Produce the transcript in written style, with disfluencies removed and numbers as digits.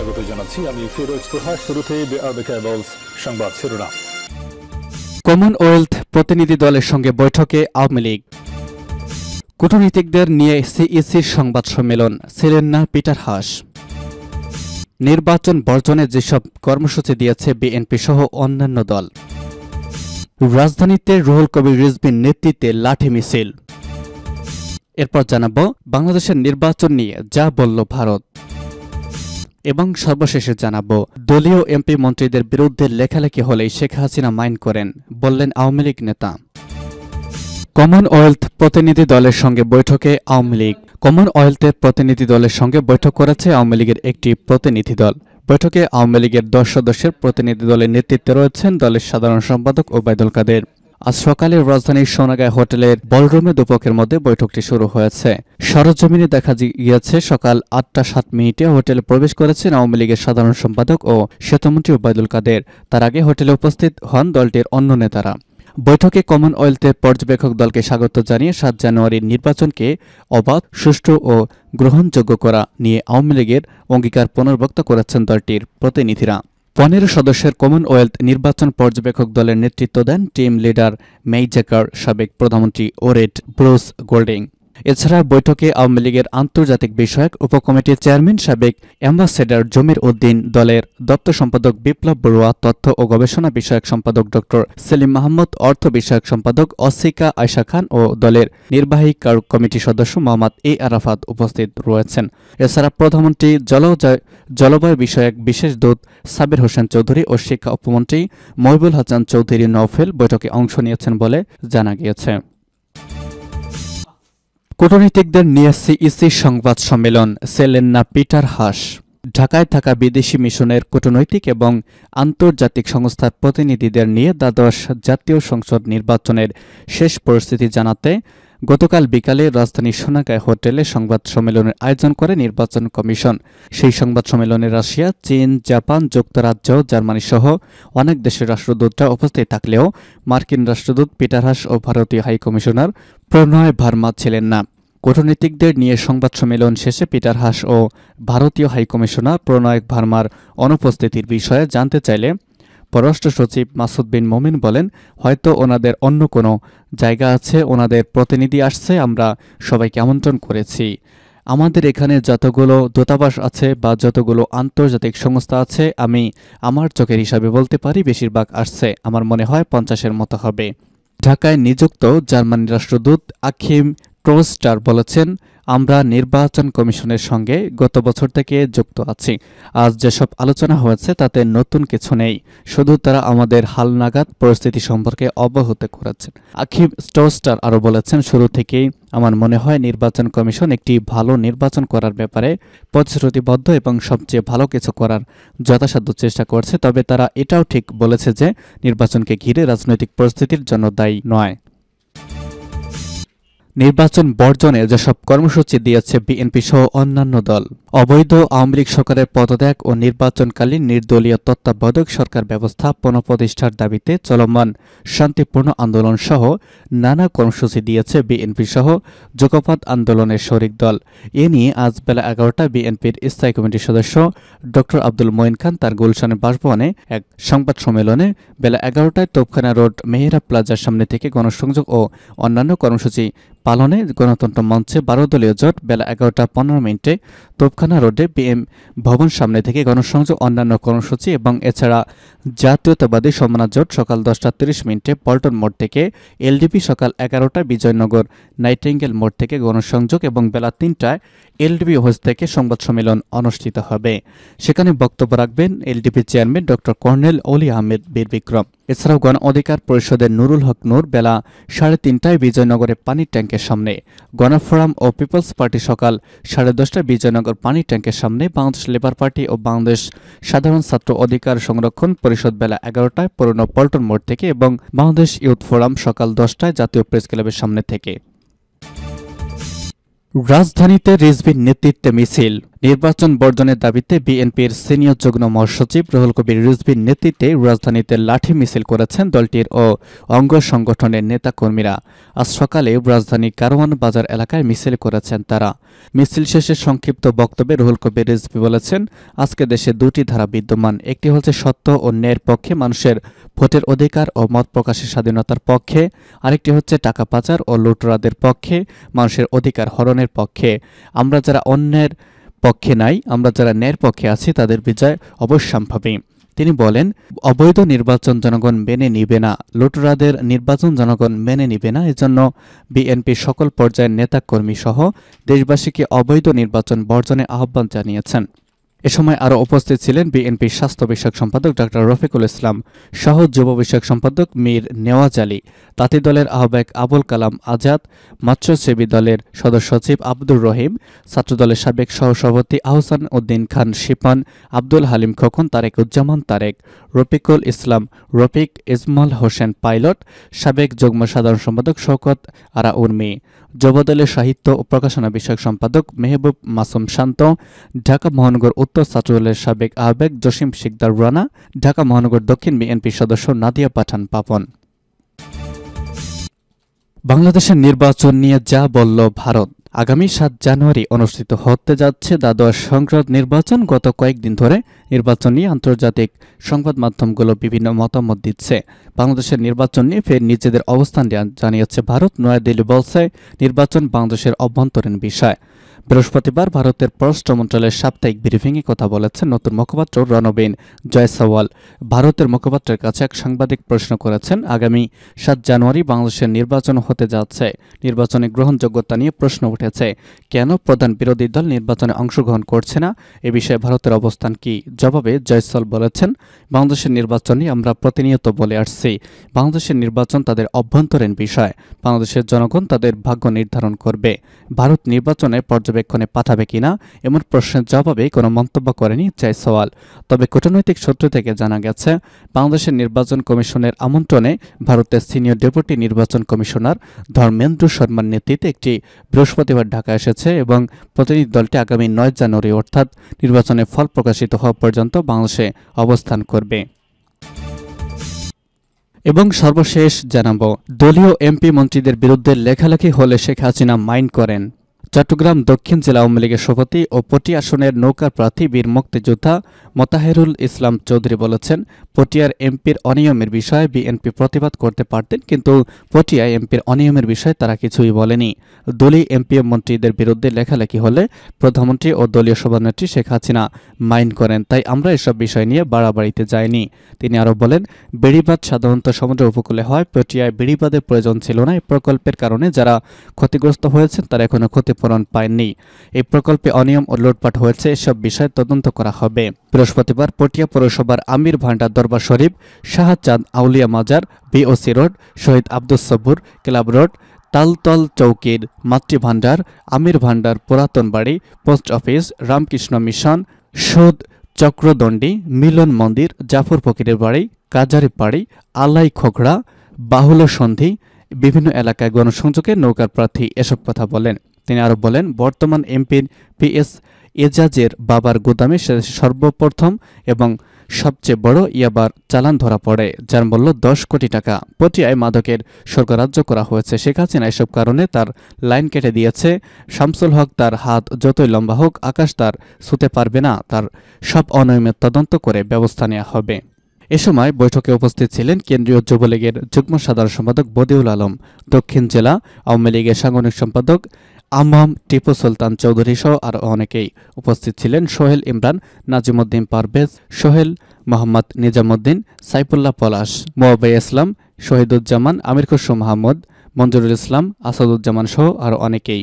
স্বাগত জানাচ্ছি আমি ফিরোজ তোহা। শুরুতেই সংবাদ শিরোনাম। কমনওয়েলথ প্রতিনিধি দলের সঙ্গে বৈঠকে আওয়ামী লীগ। কূটনীতিকদের নিয়ে সিইসির সংবাদ সম্মেলন, ছিলেন না পিটার হাস। নির্বাচন বর্জনে যেসব কর্মসূচি দিয়েছে বিএনপি সহ অন্যান্য দল। রাজধানীতে রুহুল কবির রিজভীর নেতৃত্বে লাঠি মিছিল। এরপর জানাব বাংলাদেশের নির্বাচন নিয়ে যা বলল ভারত, এবং সর্বশেষে জানাব দলীয় এমপি মন্ত্রীদের বিরুদ্ধে লেখালেখি হলেই শেখ হাসিনা মাইন্ড করেন, বললেন আওয়ামী লীগ নেতা। কমনওয়েলথ প্রতিনিধি দলের সঙ্গে বৈঠকে আওয়ামী লীগ। কমনওয়েলথের প্রতিনিধি দলের সঙ্গে বৈঠক করেছে আওয়ামী লীগের একটি প্রতিনিধি দল। বৈঠকে আওয়ামী লীগের 10 সদস্যের প্রতিনিধি দলের নেতৃত্বে রয়েছেন দলের সাধারণ সম্পাদক ওবায়দুল কাদের। আজ সকালে রাজধানীর সোনাগাঁয় হোটেলের বলরুমে দুপক্ষের মধ্যে বৈঠকটি শুরু হয়েছে। সরজমিনে দেখা গিয়েছে সকাল 8:07 হোটেলে প্রবেশ করেছেন আওয়ামী লীগের সাধারণ সম্পাদক ও সেতুমন্ত্রী ওবায়দুল কাদের। তার আগে হোটেলে উপস্থিত হন দলটির অন্য নেতারা। বৈঠকে কমনওয়েলথের পর্যবেক্ষক দলকে স্বাগত জানিয়ে 7 জানুয়ারির নির্বাচনকে অবাধ, সুষ্ঠু ও গ্রহণযোগ্য করা নিয়ে আওয়ামী লীগের অঙ্গীকার পুনর্ব্যক্ত করেছেন দলটির প্রতিনিধিরা। 15 সদস্যের কমনওয়েলথ নির্বাচন পর্যবেক্ষক দলের নেতৃত্ব দেন টিম লিডার মেইজাকার, সাবেক প্রধানমন্ত্রী ওরেড ব্রুস গোল্ডিং। এছাড়া বৈঠকে আওয়ামী লীগের আন্তর্জাতিক বিষয়ক উপকমিটির চেয়ারম্যান সাবেক অ্যাম্বাসেডর জমির উদ্দিন, দলের দপ্তর সম্পাদক বিপ্লব বড়ুয়া, তথ্য ও গবেষণা বিষয়ক সম্পাদক ড সেলিম মাহমুদ, অর্থ বিষয়ক সম্পাদক অসিকা আয়শা খান ও দলের নির্বাহী কমিটি সদস্য মোহাম্মদ এ আরাফাত উপস্থিত রয়েছেন। এছাড়া প্রধানমন্ত্রী জলবায়ু বিষয়ক বিশেষ দূত সাবির হোসেন চৌধুরী ও শিক্ষা উপমন্ত্রী মহিবুল হাসান চৌধুরী নওফেল বৈঠকে অংশ নিয়েছেন বলে জানা গিয়েছে। কূটনীতিকদের নিয়ে সিইসির সংবাদ সম্মেলন, ছিলেন না পিটার হাস। ঢাকায় থাকা বিদেশি মিশনের কূটনৈতিক এবং আন্তর্জাতিক সংস্থার প্রতিনিধিদের নিয়ে দ্বাদশ জাতীয় সংসদ নির্বাচনের শেষ পরিস্থিতি জানাতে গতকাল বিকালে রাজধানীর সোনাগাঁয় হোটেলে সংবাদ সম্মেলনের আয়োজন করে নির্বাচন কমিশন। সেই সংবাদ সম্মেলনে রাশিয়া, চীন, জাপান, যুক্তরাজ্য, জার্মানি সহ অনেক দেশের রাষ্ট্রদূতরা উপস্থিত থাকলেও মার্কিন রাষ্ট্রদূত পিটার হাস ও ভারতীয় হাইকমিশনার প্রণয় ভার্মা ছিলেন না। কূটনীতিকদের নিয়ে সংবাদ সম্মেলন শেষে পিটার হাস ও ভারতীয় হাইকমিশনার প্রণয় ভার্মার অনুপস্থিতির বিষয়ে জানতে চাইলে পররাষ্ট্র সচিব মাসুদ বিন মোমিন বলেন, হয়তো ওনাদের অন্য কোনো জায়গা আছে, ওনাদের প্রতিনিধি আসছে, আমরা সবাইকে আমন্ত্রণ করেছি। আমাদের এখানে যতগুলো দূতাবাস আছে বা যতগুলো আন্তর্জাতিক সংস্থা আছে, আমি আমার চোখের হিসাবে বলতে পারি বেশিরভাগ আসছে। আমার মনে হয় 50-এর মতো হবে। ঢাকায় নিযুক্ত জার্মানি রাষ্ট্রদূত আখিম ট্রোস্টার বলেছেন, আমরা নির্বাচন কমিশনের সঙ্গে গত বছর থেকে যুক্ত আছি। আজ যেসব আলোচনা হয়েছে তাতে নতুন কিছু নেই, শুধু তারা আমাদের হালনাগাদ পরিস্থিতি সম্পর্কে অবগত করেছেন। আখিম ট্রোস্টার আরও বলেছেন, শুরু থেকেই আমার মনে হয় নির্বাচন কমিশন একটি ভালো নির্বাচন করার ব্যাপারে প্রতিশ্রুতিবদ্ধ এবং সবচেয়ে ভালো কিছু করার যথাসাধ্য চেষ্টা করছে। তবে তারা এটাও ঠিক বলেছে যে নির্বাচনকে ঘিরে রাজনৈতিক পরিস্থিতির জন্য দায়ী নয়। নির্বাচন বর্জনে যেসব কর্মসূচি দিয়েছে বিএনপি সহ অন্যান্য দল। অবৈধ আওয়ামী লীগ সরকারের পদত্যাগ ও নির্বাচনকালীন নির্দলীয় তত্ত্বাবধায়ক সরকার ব্যবস্থা পুনঃপ্রতিষ্ঠার দাবিতে চলমান শান্তিপূর্ণ আন্দোলন সহ নানা কর্মসূচি দিয়েছে বিএনপি সহ যুগপৎ আন্দোলনের শরিক দল। এ নিয়ে আজ বেলা 11টায় বিএনপির স্থায়ী কমিটির সদস্য ড আব্দুল মঈন খান তার গুলশানের বাসভবনে এক সংবাদ সম্মেলনে বেলা 11টায় তোপখানা রোড মেহেরা প্লাজার সামনে থেকে গণসংযোগ ও অন্যান্য কর্মসূচি পালনে গণতন্ত্র মঞ্চে 12 দলীয় জোট বেলা 11:15 তোপখানা রোডে বিএম ভবন সামনে থেকে গণসংযোগ, অন্যান্য কর্মসূচি এবং এছাড়া জাতীয়তাবাদী সমন্বয় জোট সকাল 10:30 পল্টন মোড় থেকে, এলডিপি সকাল 11টায় বিজয়নগর নাইটিঙ্গেল মোড় থেকে গণসংযোগ এবং বেলা 3টায় এলডিপি অফিস থেকে সংবাদ সম্মেলন অনুষ্ঠিত হবে। সেখানে বক্তব্য রাখবেন এলডিপি চেয়ারম্যান ড কর্নেল অলি আহমেদ বীর বিক্রম। এছাড়াও গণ অধিকার পরিষদের নুরুল হক নূর বেলা 3:30টায় বিজয়নগরে পানির ট্যাঙ্কের সামনে, গণফোরাম ও পিপলস পার্টি সকাল 10:30টায় বিজয়নগর পানির ট্যাঙ্কের সামনে, বাংলাদেশ লেবার পার্টি ও বাংলাদেশ সাধারণ ছাত্র অধিকার সংরক্ষণ পরিষদ বেলা 11টায় পুরনো পল্টন মোড় থেকে এবং বাংলাদেশ ইউথ ফোরাম সকাল 10টায় জাতীয় প্রেস ক্লাবের সামনে থেকে। রাজধানীতে রিজভীর নেতৃত্বে মিছিল, নির্বাচন বর্জনের দাবিতে বিএনপির সিনিয়র যুগ্ম মহাসচিব রুহুল কবির রিজভীর নেতৃত্বে রাজধানীতে লাঠি মিছিল করেছেন দলটির অঙ্গ সংগঠনের নেতাকর্মীরা। আজ সকালে রাজধানীর কারওয়ান বাজার এলাকায় মিছিল করেছেন তারা। মিছিল শেষে সংক্ষিপ্ত বক্তব্যে রুহুল কবির রিজভী বলেছেন, আজকে দেশে দুটি ধারা বিদ্যমান। একটি হচ্ছে সত্য ও ন্যায়ের পক্ষে, মানুষের ভোটের অধিকার ও মত প্রকাশের স্বাধীনতার পক্ষে। আরেকটি হচ্ছে টাকা পাচার ও লুটেরাদের পক্ষে, মানুষের অধিকার হরণের পক্ষে। আমরা যারা অন্যের পক্ষে নাই, আমরা যারা ন্যায়ের পক্ষে আছি, তাদের বিজয় অবশ্যম্ভাবী। তিনি বলেন, অবৈধ নির্বাচন জনগণ মেনে নিবে না, লুটেরাদের নির্বাচন জনগণ মেনে নিবে না। এজন্য বিএনপি সকল পর্যায়ের নেতাকর্মী সহ দেশবাসীকে অবৈধ নির্বাচন বর্জনে আহ্বান জানিয়েছেন। এ সময় আরও উপস্থিত ছিলেন বিএনপির স্বাস্থ্য বিষয়ক সম্পাদক ড রফিকুল ইসলাম, সহ যুব বিষয়ক সম্পাদক মীর নেওয়াজ আলী, তাঁতি দলের আহ্বায়ক আবুল কালাম আজাদ, মৎস্যসেবী দলের সদস্য সচিব আব্দুর রহিম, ছাত্রদলের সাবেক সহসভাপতি আহসান উদ্দিন খান শিপন, আব্দুল হালিম খোকন, তারেকুজ্জামান তারেক, রফিকুল ইসলাম রফিক, ইজমল হোসেন পাইলট, সাবেক যুগ্ম সাধারণ সম্পাদক শওকত আরা উর্মি, যুবদলের সাহিত্য ও প্রকাশনা বিষয়ক সম্পাদক মেহবুব মাসুম শান্ত, ঢাকা মহানগর উত্তর ছাত্রদলের সাবেক আহ্বায়ক জসিম শিকদার রানা, ঢাকা মহানগর দক্ষিণ বিএনপি সদস্য নাদিয়া পাঠান পাপন। বাংলাদেশের নির্বাচন নিয়ে যা বলল ভারত। আগামী 7 জানুয়ারি অনুষ্ঠিত হতে যাচ্ছে দ্বাদশ সংসদ নির্বাচন। গত কয়েকদিন ধরে নির্বাচন নিয়ে আন্তর্জাতিক সংবাদ মাধ্যমগুলো বিভিন্ন মতামত দিচ্ছে। বাংলাদেশের নির্বাচন নিয়ে ফের নিজেদের অবস্থান জানিয়েছে ভারত। নয়াদিল্লি বলছে, নির্বাচন বাংলাদেশের অভ্যন্তরীণ বিষয়। বৃহস্পতিবার ভারতের পররাষ্ট্র মন্ত্রণালয়ের সাপ্তাহিক ব্রিফিংয়ে কথা বলেছেন নতুন মুখপাত্র রণবীর জয়সওয়াল। ভারতের মুখপাত্রের কাছে এক সাংবাদিক প্রশ্ন করেছেন, আগামী 7 জানুয়ারি বাংলাদেশের নির্বাচন হতে যাচ্ছে, নির্বাচনে গ্রহণযোগ্যতা নিয়ে প্রশ্ন উঠেছে। কেন প্রধান বিরোধী দল নির্বাচনে অংশগ্রহণ করছে না? এ বিষয়ে ভারতের অবস্থান কি? জবাবে জয়সওয়াল বলেছেন, বাংলাদেশের নির্বাচন নিয়ে আমরা প্রতিনিয়ত বলে আসছি, বাংলাদেশের নির্বাচন তাদের অভ্যন্তরীণ বিষয়। বাংলাদেশের জনগণ তাদের ভাগ্য নির্ধারণ করবে। ভারত নির্বাচনে পর্যবেক্ষণে পাঠাবে কিনা এমন প্রশ্নের জবাবে কোনো মন্তব্য করেনি জয়সওয়াল। তবে কূটনৈতিক সূত্র থেকে জানা গেছে, বাংলাদেশের নির্বাচন কমিশনের আমন্ত্রণে ভারতের সিনিয়র ডেপুটি নির্বাচন কমিশনার ধর্মেন্দ্র শর্মার নেতৃত্বে একটি বৃহস্পতিবার ঢাকা এসেছে এবং প্রতিনিধি দলটি আগামী 9 জানুয়ারি অর্থাৎ নির্বাচনের ফল প্রকাশিত হওয়া পর্যন্ত বাংলাদেশে অবস্থান করবে। এবং সর্বশেষ জানাবো, দলীয় এমপি মন্ত্রীদের বিরুদ্ধে লেখালেখি হলে শেখ হাসিনা মাইন্ড করেন। চট্টগ্রাম দক্ষিণ জেলা আওয়ামী লীগের সভাপতি ও পটিয়া আসনের নৌকার প্রার্থী বীর মুক্তিযোদ্ধা মোতাহেরুল ইসলাম চৌধুরী বলেছেন, পটিয়ার এমপির অনিয়মের বিষয়ে বিএনপি প্রতিবাদ করতে পারতেন, কিন্তু পটিয়ায় এমপির অনিয়মের বিষয়ে তারা কিছুই বলেনি। দলীয় এমপি ও মন্ত্রীদের বিরুদ্ধে লেখালেখি হলে প্রধানমন্ত্রী ও দলীয় সভানেত্রী শেখ হাসিনা মাইন্ড করেন, তাই আমরা এসব বিষয় নিয়ে বাড়াবাড়িতে যাইনি। তিনি আরও বলেন, বেড়িবাঁধ সাধারণত সমুদ্রের উপকূলে হয়, পটিয়ায় বেড়িবাঁধের প্রয়োজন ছিল না। এই প্রকল্পের কারণে যারা ক্ষতিগ্রস্ত হয়েছেন তারা এখনো ক্ষতিপূরণ পায়নি। এই প্রকল্পে অনিয়ম ও লুটপাট হয়েছে, এসব বিষয়ে তদন্ত করা হবে। বৃহস্পতিবার পটিয়া পৌরসভার আমির ভান্ডার দরবার শরীফ, শাহচাঁদ আউলিয়া মাজার, বিওসি রোড, শহীদ আব্দুস সব্বুর ক্লাব রোড, তালতল চৌকির মাতৃভান্ডার, আমির ভান্ডার পুরাতন বাড়ি, পোস্ট অফিস, রামকৃষ্ণ মিশন, সুদ চক্রদণ্ডী, মিলন মন্দির, জাফর ফকিরের বাড়ি, কাজারি বাড়ি, আলাই খোগড়া, বাহুল সন্ধি বিভিন্ন এলাকায় গণসংযোগে নৌকার প্রার্থী এসব কথা বলেন। তিনি আরও বলেন, বর্তমান এমপির পিএস এজাজের বাবার গুদামে সর্বপ্রথম এবং সবচেয়ে বড় ইয়াবার চালান ধরা পড়ে, যার মূল্য 10 কোটি টাকা। পটিয়ায় মাদকের স্বর্গরাজ্য করা হয়েছে। শেখ হাসিনা এসব কারণে তার লাইন কেটে দিয়েছে। শামসুল হক তার হাত যতই লম্বা হোক, আকাশ তার ছুঁতে পারবে না। তার সব অনিয়মের তদন্ত করে ব্যবস্থা নেওয়া হবে। এ সময় বৈঠকে উপস্থিত ছিলেন কেন্দ্রীয় যুবলীগের যুগ্ম সাধারণ সম্পাদক বদিউল আলম, দক্ষিণ জেলা আওয়ামী লীগের সাংগঠনিক সম্পাদক আম্মাম টিপু সুলতান চৌধুরী সহ আরও অনেকেই। উপস্থিত ছিলেন সোহেল ইমরান, নাজিমুদ্দিন পারভেজ, সোহেল মোহাম্মদ নিজামুদ্দিন, সাইফুল্লাহ পলাশ, মোয়াবাই ইসলাম, শহীদুজ্জামান, আমির খুসরু মাহমুদ, মঞ্জুরুল ইসলাম, আসাদুজ্জামান সহ আরও অনেকেই।